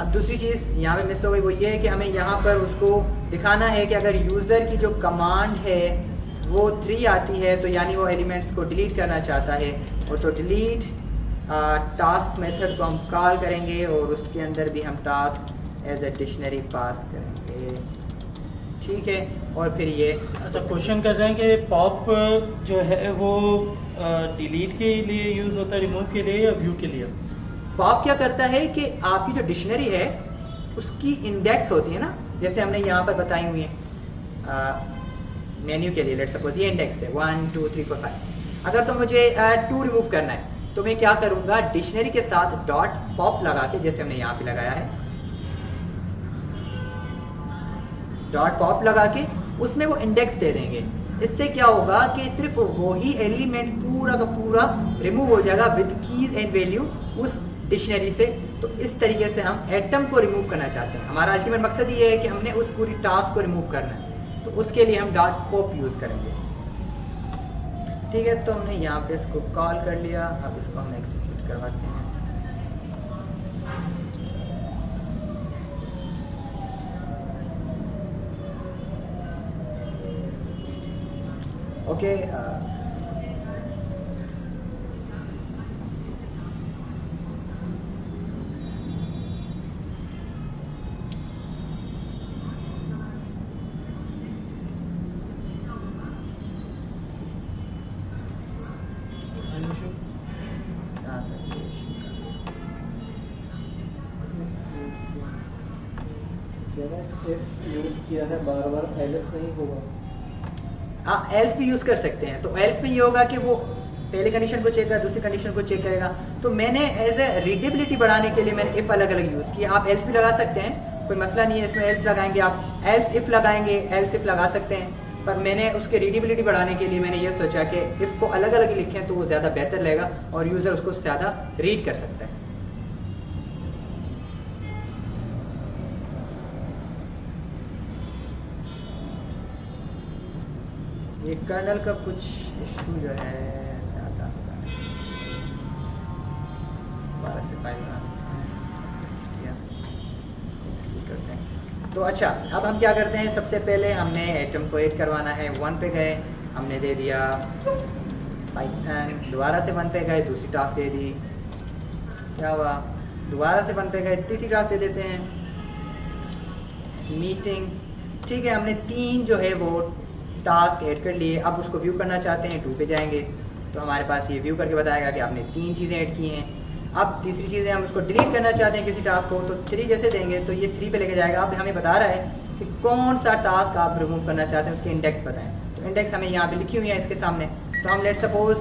अब दूसरी चीज यहाँ पे मिस हो गई, वो ये है कि हमें यहाँ पर उसको दिखाना है कि अगर यूजर की जो कमांड है वो 3 आती है तो यानी वो एलिमेंट्स को डिलीट करना चाहता है। और तो डिलीट टास्क मेथड को हम कॉल करेंगे और उसके अंदर भी हम टास्क एज ए डिक्शनरी पास करेंगे। ठीक है, और फिर ये अच्छा क्वेश्चन कर रहे हैं कि पॉप जो है वो डिलीट के लिए यूज होता है, रिमूव के लिए या व्यू के लिए? पॉप क्या करता है कि आपकी जो डिक्शनरी है उसकी इंडेक्स होती है ना, जैसे हमने यहाँ पर बताई हुई है मेन्यू के लिए। लेट्स सपोज ये इंडेक्स है 1 2 3 4 5। अगर तो मुझे 2 रिमूव करना है तो मैं क्या करूंगा, डिक्शनरी के साथ डॉट पॉप लगा के, जैसे हमने यहाँ पे लगाया है, डॉट पॉप लगा के उसमें वो इंडेक्स दे देंगे। इससे क्या होगा कि सिर्फ वही एलिमेंट पूरा का पूरा रिमूव हो जाएगा विद कीज एंड वैल्यू उस डिक्शनरी से। तो इस तरीके से हम एटम को रिमूव करना चाहते हैं। हमारा अल्टीमेट मकसद ये है कि हमने उस पूरी टास्क को रिमूव करना है, तो उसके लिए हम डॉट पॉप यूज करेंगे। ठीक है, तो हमने यहाँ पे इसको कॉल कर लिया। अब इसको हम एग्जीक्यूट करवाते हैं। ओके, यूज किया है बार बार, एल्स नहीं होगा। हाँ, एल्स भी यूज कर सकते हैं। तो एल्स में ये होगा कि वो पहले कंडीशन को चेक करेगा, दूसरी कंडीशन को चेक करेगा। तो मैंने एज ए रीडेबिलिटी बढ़ाने के लिए मैंने इफ अलग अलग यूज किया। आप एल्स भी लगा सकते हैं, कोई मसला नहीं है इसमें। एल्स लगाएंगे आप, एल्स इफ लगाएंगे, एल्स इफ लगा सकते हैं। पर मैंने उसके रीडेबिलिटी बढ़ाने के लिए मैंने ये सोचा कि इफ को अलग अलग लिखें तो वो ज्यादा बेहतर रहेगा और यूजर उसको ज्यादा रीड कर सकता है। ये कर्नल का कुछ इशू जो है ज्यादा होगा। 12 से फाइल करते हैं। तो अच्छा, अब हम क्या करते हैं, सबसे पहले हमने एटम को ऐड करवाना है। 1 पे गए, हमने दे दिया पाइथन। दोबारा से 1 पे गए, दूसरी टास्क दे दी। क्या हुआ, दोबारा से 1 पे गए, तीसरी टास्क दे देते हैं मीटिंग। ठीक है, हमने 3 जो है वो टास्क ऐड कर लिए। अब उसको व्यू करना चाहते हैं, 2 पे जाएंगे तो हमारे पास ये व्यू करके बताएगा कि आपने 3 चीज़ें ऐड की हैं। अब तीसरी चीज़ें हम उसको डिलीट करना चाहते हैं किसी टास्क को, तो 3 जैसे देंगे तो ये 3 पे लेके जाएगा। अब हमें बता रहा है कि कौन सा टास्क आप रिमूव करना चाहते हैं, उसके इंडेक्स बताएं। तो इंडेक्स हमें यहाँ पे लिखी हुई है इसके सामने। तो हम लेट सपोज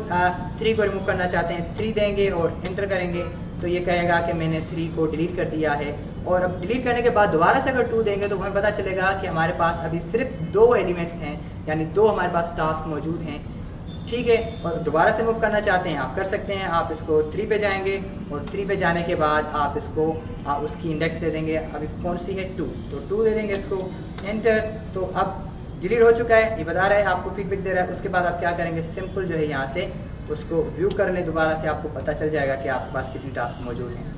3 को रिमूव करना चाहते हैं, 3 देंगे और एंटर करेंगे तो ये कहेगा कि मैंने 3 को डिलीट कर दिया है। और अब डिलीट करने के बाद दोबारा से अगर 2 देंगे तो हमें पता चलेगा कि हमारे पास अभी सिर्फ 2 एलिमेंट्स हैं, यानी 2 हमारे पास टास्क मौजूद हैं। ठीक है, और दोबारा से मूव करना चाहते हैं आप कर सकते हैं। आप इसको 3 पे जाएंगे और 3 पे जाने के बाद आप इसको उसकी इंडेक्स दे देंगे। अभी कौन सी है, 2, तो 2 दे देंगे इसको, एंटर। तो अब डिलीट हो चुका है, ये बता रहा है, आपको फीडबैक दे रहा है। उसके बाद आप क्या करेंगे, सिंपल जो है यहाँ से उसको व्यू कर लें दोबारा से, आपको पता चल जाएगा कि आपके पास कितनी टास्क मौजूद हैं।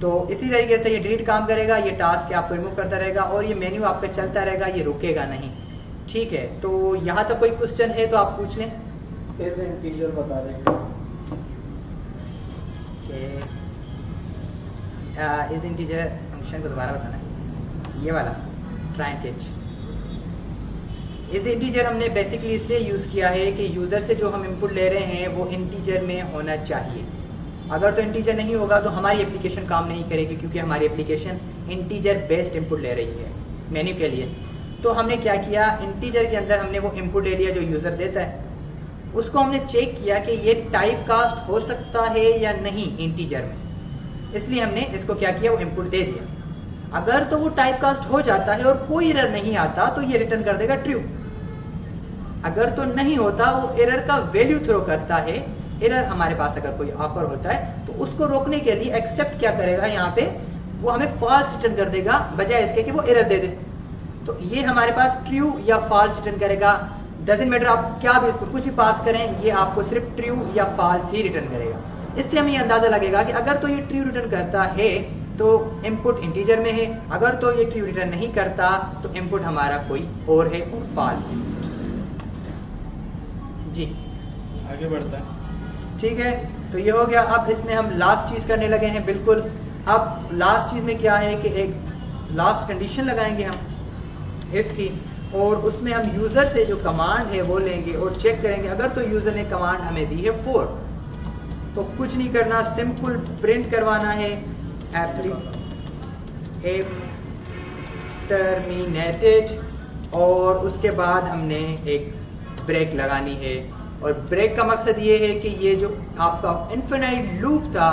तो इसी तरीके से ये डिलीट काम करेगा, ये टास्क के आपको रिमूव करता रहेगा और ये मेन्यू आपका चलता रहेगा, ये रुकेगा नहीं। ठीक है, तो यहाँ तक कोई क्वेश्चन है तो आप पूछ लें। एज इंटीजर बता देंगे। इस इंटीजर फंक्शन को दोबारा बताना है, ये वाला ट्राई एंड कैच। इस इंटीजर हमने बेसिकली इसलिए यूज किया है कि यूजर से जो हम इनपुट ले रहे हैं वो इंटीजर में होना चाहिए। अगर तो इंटीजर नहीं होगा तो हमारी एप्लीकेशन काम नहीं करेगी, क्योंकि हमारी एप्लीकेशन इंटीजर बेस्ड इनपुट ले रही है मेन्यू के लिए। तो हमने क्या किया, इंटीजर के अंदर हमने वो इनपुट ले लिया जो यूजर देता है। उसको हमने चेक किया कि ये टाइप कास्ट हो सकता है या नहीं इंटीजर में, इसलिए हमने इसको क्या किया, वो इनपुट दे दिया। अगर तो वो टाइप कास्ट हो जाता है और कोई एरर नहीं आता तो ये रिटर्न कर देगा ट्रू। अगर तो नहीं होता, वो एरर का वैल्यू थ्रो करता है। एरर हमारे पास अगर कोई ऑकर होता है तो उसको रोकने के लिए एक्सेप्ट क्या करेगा, यहाँ पे वो हमें फॉल्स रिटर्न कर देगा बजाय इसके कि वो एरर दे दे। तो ये हमारे पास ट्रू या फॉल्स रिटर्न करेगा। डजंट मैटर आप क्या भी इसको कुछ भी पास करें, ये आपको सिर्फ ट्रू या फॉल्स ही रिटर्न करेगा। इससे हमें ये अंदाजा लगेगा कि अगर तो ये ट्रू रिटर्न करता है तो इनपुट इंटीजर में है, अगर तो ये ट्रू रिटर्न नहीं करता तो इनपुट हमारा कोई और है और फॉल्स है। जी आगे बढ़ता है। ठीक है, तो ये हो गया। अब इसमें हम लास्ट चीज करने लगे हैं बिल्कुल। अब लास्ट चीज में क्या है कि एक लास्ट कंडीशन लगाएंगे हम इफ की, और उसमें हम यूजर से जो कमांड है वो लेंगे और चेक करेंगे। अगर तो यूजर ने कमांड हमें दी है 4, तो कुछ नहीं करना, सिंपल प्रिंट करवाना है टर्मिनेटेड, और उसके बाद हमने एक ब्रेक लगानी है। और ब्रेक का मकसद ये है कि ये जो आपका इन्फिनाइट लूप था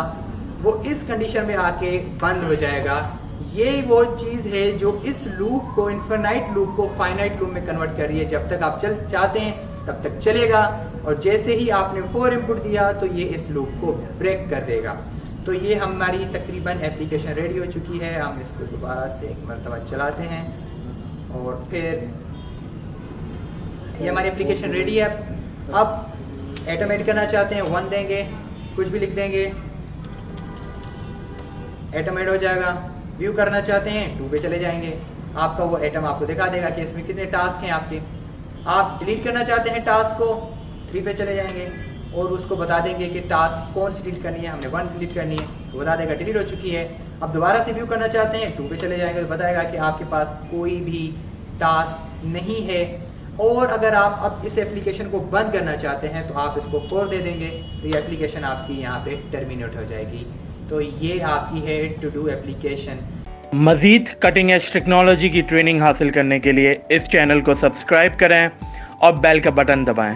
वो इस कंडीशन में आके बंद हो जाएगा ये वो चीज है जो इस लूप को, इन्फिनाइट लूप को फाइनाइट लूप में कन्वर्ट कर रही है। जब तक आप चल चाहते हैं तब तक चलेगा, और जैसे ही आपने 4 इनपुट दिया तो ये इस लूप को ब्रेक कर देगा। तो ये हमारी तकरीबन एप्लीकेशन रेडी हो चुकी है। हम इसको दोबारा से एक मरतबा चलाते हैं और फिर ये हमारी एप्लीकेशन रेडी है। अब ऑटोमेट करना चाहते हैं 1 देंगे, कुछ भी लिख देंगे, ऑटोमेट हो जाएगा। व्यू करना चाहते हैं 2 पे चले जाएंगे, आपका वो एटम आपको दिखा देगा कि इसमें कितने टास्क हैं आपके। आप डिलीट करना चाहते हैं टास्क को, 3 पे चले जाएंगे और उसको बता देंगे कि टास्क कौन सी डिलीट करनी है। हमने 1 डिलीट करनी है तो बता देगा डिलीट हो चुकी है। अब दोबारा से व्यू करना चाहते हैं 2 पे चले जाएंगे तो बताएगा कि आपके पास कोई भी टास्क नहीं है। और अगर आप अब इस एप्लीकेशन को बंद करना चाहते हैं तो आप इसको 4 दे देंगे तो ये एप्लीकेशन आपकी यहाँ पे टर्मिनेट हो जाएगी। तो ये आपकी है टू डू एप्लीकेशन। मज़ीद कटिंग एज टेक्नोलॉजी की ट्रेनिंग हासिल करने के लिए इस चैनल को सब्सक्राइब करें और बेल का बटन दबाएं।